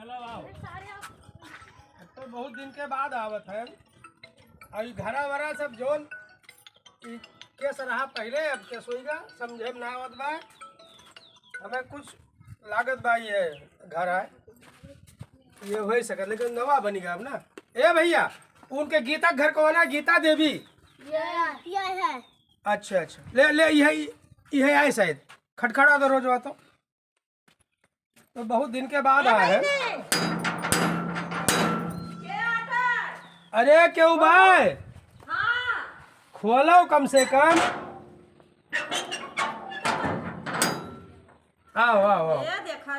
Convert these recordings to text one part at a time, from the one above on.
चलो आओ। तो बहुत दिन के बाद आवत है और घरा वरा सब जोन केस रहा पहले अब के सोईगा समझे ना आवत बा हमें कुछ लागत बा ये घर है ये हो ही सकत लेकिन नवा बनेगा अब ना। ए भैया उनके गीता घर को ना गीता देवी ये है। अच्छा अच्छा ले ले यही आए शायद खटखड़ा दो रोज तो बहुत दिन के बाद आए हैं। अरे क्यों भाई खोलो कम से कम। आओ आओ आओ। ये देखा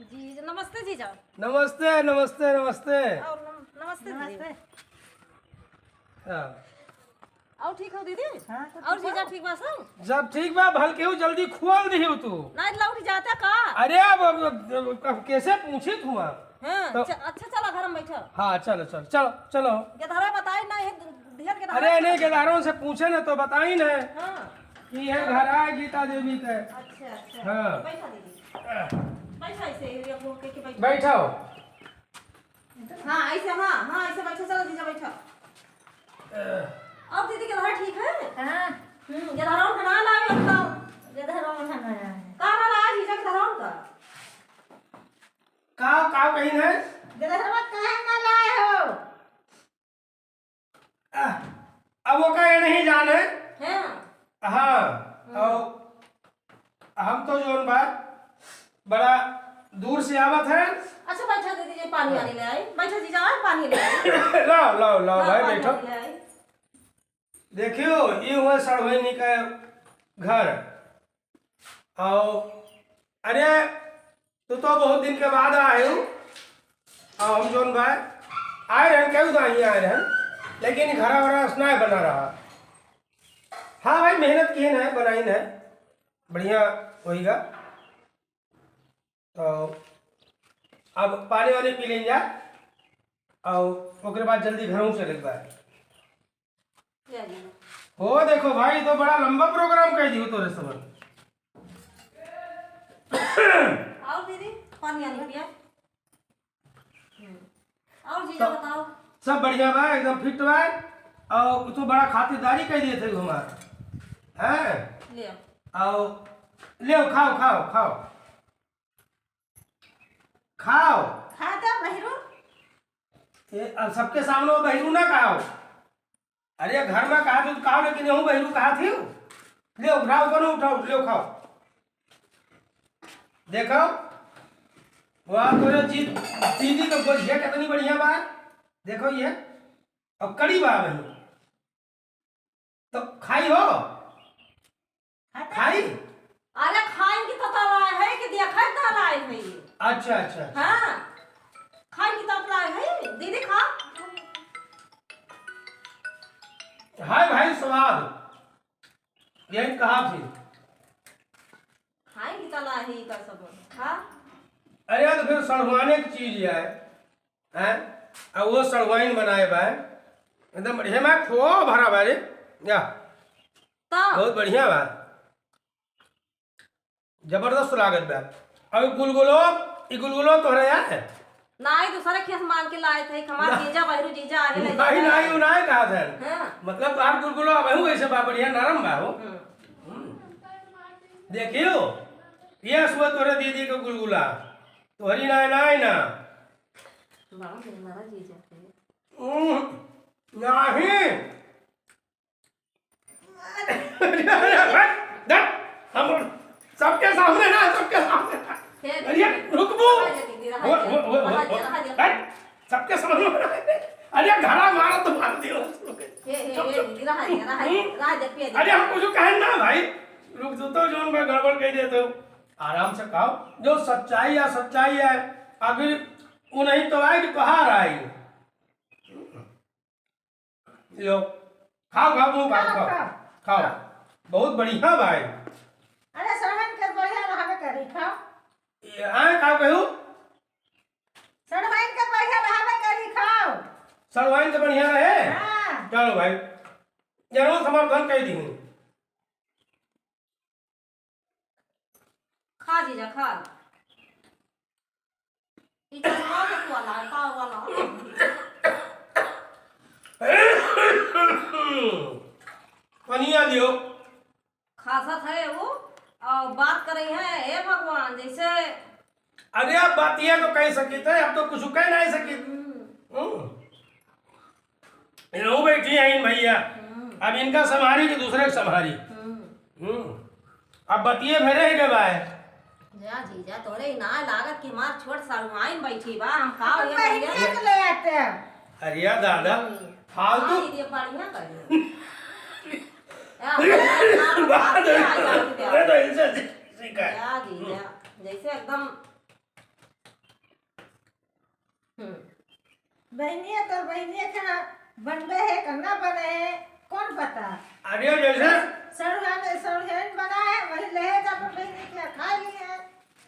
जी नमस्ते जीजा। नमस्ते नमस्ते नमस्ते। नमस्ते नमस्ते। हाँ। और ठीक हो दीदी? और जीजा ठीक बा सब? जब ठीक बा भल केहू जल्दी खोल दी तू। नहीं लौट जाता का? अरे अब कैसे पूछी तू हाँ, तो अच्छा चलो घर में बैठो। हाँ चलो चलो चलो चलो। गेधारा बताई ना है ढेर के। अरे नहीं गेदारों से पूछे ना तो बताई ना हाँ। कि ये घर है गीता देवी का। अच्छा अच्छा। हाँ। बैठा दीदी। बैठा ऐसे ये घूम के बैठो। बैठो। हाँ ऐसे हाँ ऐसे बैठो चलो जीजा बैठो। अब दीदी गेधारा ठीक है? हाँ। गेधारा का ना लाए अब तो। गेधारा का ना लाए। का ना लाए जीजा गेधारा का? का कहीं है? गेधारा का ना लाए हो? अब वो का ये नहीं जाने। हाँ। हाँ और हम तो जोन बात बड़ा दूर से आवत है। अच्छा बैठा दीदी जी पानी आने ले आई। बैठा जीजा पानी ले आई। लाओ लाओ लाओ भाई पानी बैठो। ले आई। देखियो ये हुआ सड़वैनी का घर और अरे तू तो बहुत दिन के बाद आए हो और हम जोन भाई आए रहे क्यों ना ही आए रहे लेकिन घरा वरा स्नाय बना रहा। हाँ भाई मेहनत की है बनाई है बढ़िया होएगा तो अब पानी वानी पी लेंगे और उसके बाद जल्दी घरों चले जाए। हो देखो भाई तो बड़ा लंबा प्रोग्राम कह दी तोरे सब। और दीदी पानी आने पिया। और जीजा बताओ। सब बढ़िया बा एकदम फिट बा और तो बड़ा खातिरदारी कह दिए थे हमार हैं ले आओ ले खाओ खाओ खाओ खाओ। खाता बहिरू। ये अब सबके सामने वो बहरू ना कहा। अरे घर में कहा तो कहा लेकिन यहूँ बहरू कहा थी ले उठाओ करो उठाओ ले खाओ। देखो वाह तोरे दीदी तो गोजिया कितनी बढ़िया बा देखो ये अब कड़ी बा बहू तो खाई हो खाई। अरे खाई की तो लाए है कि देखा तो लाए है। अच्छा अच्छा हाँ खाई की तो लाए है दीदी खा। हाय भाई स्वाद यही कहा थी। खाई की तो लाए है का सब खा। अरे तो फिर सड़वाने की चीज है अब वो सड़वाइन बनाए बा एकदम बढ़िया मैं खो भरा बारे या तो बहुत बढ़िया बा जबरदस्त लागत बा। अब गुलगुलो तोहरे है नहीं दूसरे खेत मांग के लाए थे हमारे जीजा बहरू जीजा आगे ले नहीं नहीं नहीं कहा था हाँ। मतलब तार गुलगुलो अब ऐसे बा बढ़िया नरम बा हो। देखियो ये सुबह तोरे दीदी को गुलगुला तोहरी ना ना बड़ा मेरा जीजा थे। नहीं हम सबके सामने ना सबके सामने अरे रुकबो सबके सामने अरे घरा मारा तो मार दियो। अरे हम कुछ कहें ना भाई रुक तो जोन में गड़बड़ कह दे तो आराम से खाओ जो सच्चाई है अभी वो नहीं तो आए कि बाहर आई लो खाओ खाओ तुम खाओ खाओ बहुत बढ़िया भाई। अरे सरवन के बढ़िया रहबे करी खाओ। खाओ कहू सरवन के बढ़िया रहबे करी खाओ। सड़वाइन तो बढ़िया रहे। हां चलो भाई जरूर समर्थन कह दी खा जीजा खा। वाला है, पाव वाला। पनिया दियो। खासा है वो और बात कर रही है, हे भगवान जैसे। अरे अब बातिया तो कह सकी थे, अब तो कुछ कह नहीं सकी। इन्हों बैठी है इन भैया, अब इनका संभारी कि दूसरे को संभारी। अब बतिये भरे ही गए है। जा जीजा तोरे ना लागत की मार छोड़ सारुआइन बैठी बा, हम खाओ ये महीने के ले आते हैं। अरे यार दादा फालतू ये बढ़िया कर। मैं तो इनसे सीखा है। या जीजा जैसे एकदम। बहनिया तो बहनिया का बनबे है कन्ना बने है कौन पता। अरे जैसे सड़ुहन बना है वही ले जब बहनी क्या खा ली है।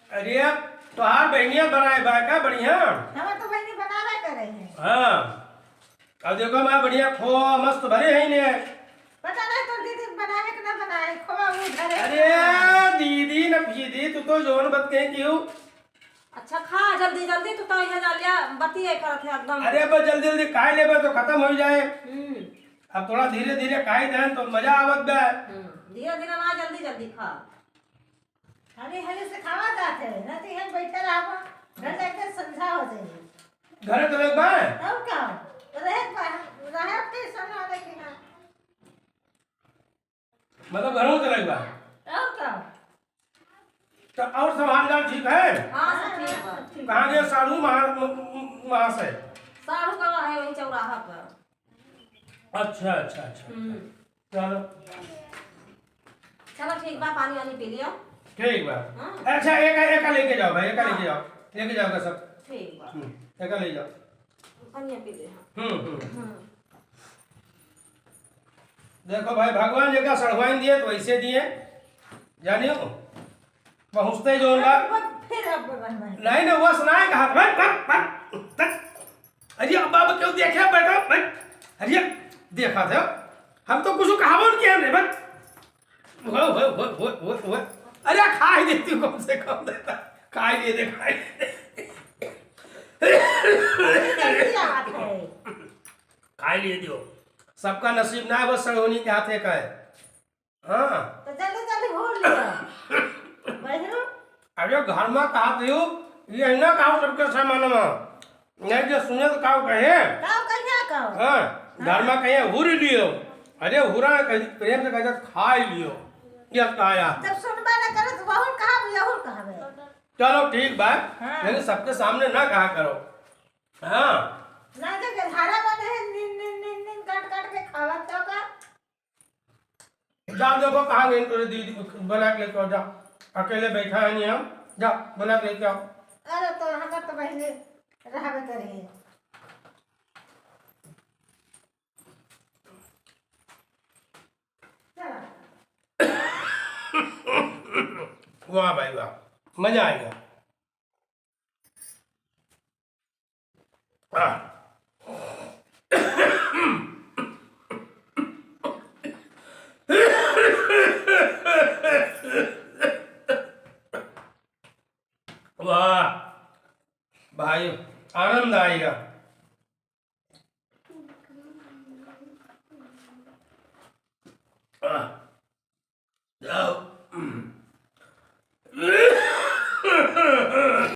अरे अब तोहार बहनिया बनाए बाका बढ़िया। हम तो बहनी बनावे करे हैं। हाँ अब देखो मैं बढ़िया खो मस्त भरे है इन्हें। पता नहीं तो दीदी बनाए कि ना बनाए खोवा वो घरे। अरे दीदी न दीदी तू तो जोन बत कहीं क्यों। अच्छा खा जल्दी जल्दी, तू तो यहाँ जा लिया बतिये करत है एकदम। अरे बस जल्दी जल्दी खाई ले तो खत्म हो जाए। अब थोड़ा धीरे धीरे खाई दें तो मजा आवत बे। धीरे धीरे ना जल्दी जल्दी खा। हरी हरी से खावा जाते हैं ना तो हम बैठे रहो घर जाके समझा हो जाए। घरे तो लोग बाए तब का रहे के समझा दे कि ना मतलब घरों तो लोग बाए तब का तो और संभाल ठीक है। हाँ सब ठीक बा। कहाँ गया साधु वहाँ से। साढ़ू का है वही चौराहा पर। अच्छा अच्छा अच्छा चलो चलो ठीक बा, पानी वानी पी लियो। ठीक बा। हाँ। अच्छा एक लेके जाओ भाई, एक लेके जाओ, लेके जाओगा सब। ठीक बा एक ले जाओ। पानी पी ले। देखो भाई भगवान जगह सड़वाइन दिए तो ऐसे दिए जानियो पहुँचते जो फिर अब बनना नहीं ना वो सुनाए कहा। अरे अब बाबा क्यों देखे बैठो भाई। अरे देखा था हम तो कुछ कहावत किया नहीं बस वो अरे खा ही देती हूँ कम से कम देता खा ही दे खाई खा लिए दियो। सबका नसीब ना है बस सड़ोनी के हाथे का है। हाँ तो जल्दी जल्दी भूल लिया बहनों। अरे घर में कहा दियो ये ना कहा सबके सामान में नहीं जो सुने तो कहा कहे काव कहिया काव। हाँ घर में कहे हुर लियो। अरे हुरा प्रेम से कहते खा ही लियो ये आया। जब सुनबा ना करे तो बहुत कहा यहुर कहावे। चलो ठीक बात हाँ। लेकिन सबके सामने ना कहा करो। हाँ ना तो गधारा बने है नीन नीन नीन नीन काट काट के खावा तो का। जाओ देखो कहाँ गई तेरे दीदी बना के लेके आओ जाओ। अकेले बैठा है नहीं हम जाओ बना के लेके आओ। अरे तो हम तो बहने रहबे करे। वाह भाई वाह मजा आएगा। वाह भाई आनंद आएगा। जाओ